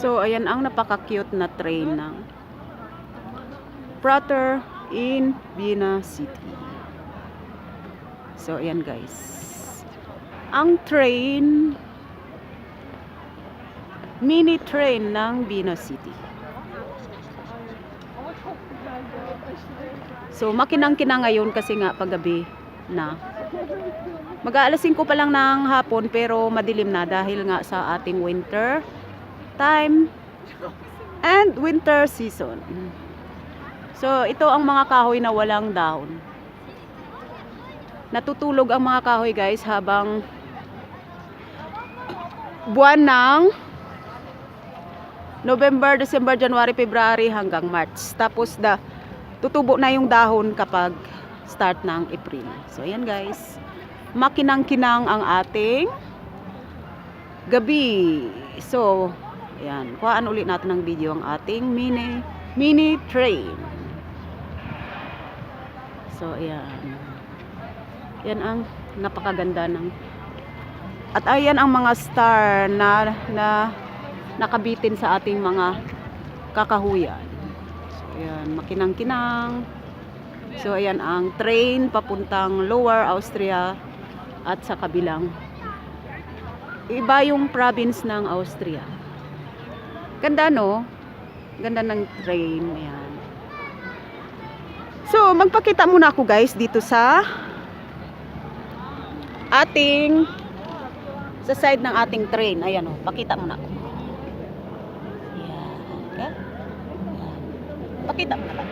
So, ayan ang napaka-cute na train ng Prater in Vienna City. So, ayan guys. Ang train, mini train ng Vienna City. So, makinang-kinang ngayon kasi nga paggabi na. Mag-aalas 5 pa lang ng hapon pero madilim na dahil nga sa ating winter time and winter season. So, ito ang mga kahoy na walang dahon. Natutulog ang mga kahoy guys habang buwan ng November, December, January, February hanggang March. Tapos tutubo na yung dahon kapag start ng April. So, ayan guys. Makinang-kinang ang ating gabi. So, ayan. Kuhaan ulit natin ng video ang ating mini train. So, ayan. Yan ang napakaganda ng. At ayan ang mga star na nakabitin sa ating mga kakahuyan. So, ayan. Makinang-kinang. So, ayan ang train papuntang Lower Austria at sa kabilang. Iba yung province ng Austria. Ganda, no? Ganda ng train. Ayan. So, magpakita muna ako guys dito sa side ng ating train. Ayan o, pakita muna ako. Ayan. Okay? Ayan. Pakita muna ako.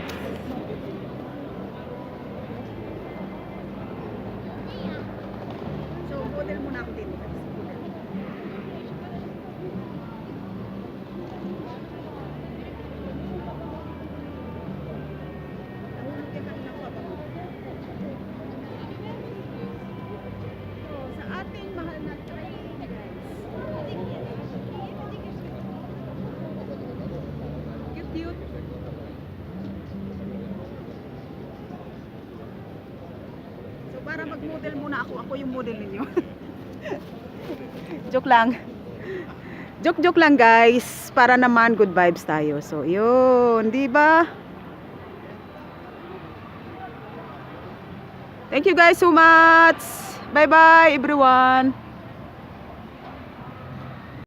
So, model muna ako dito. Para mag-model muna ako yung model ninyo. Joke lang. Joke lang guys, para naman good vibes tayo. So, yun, di ba? Thank you guys so much. Bye-bye everyone.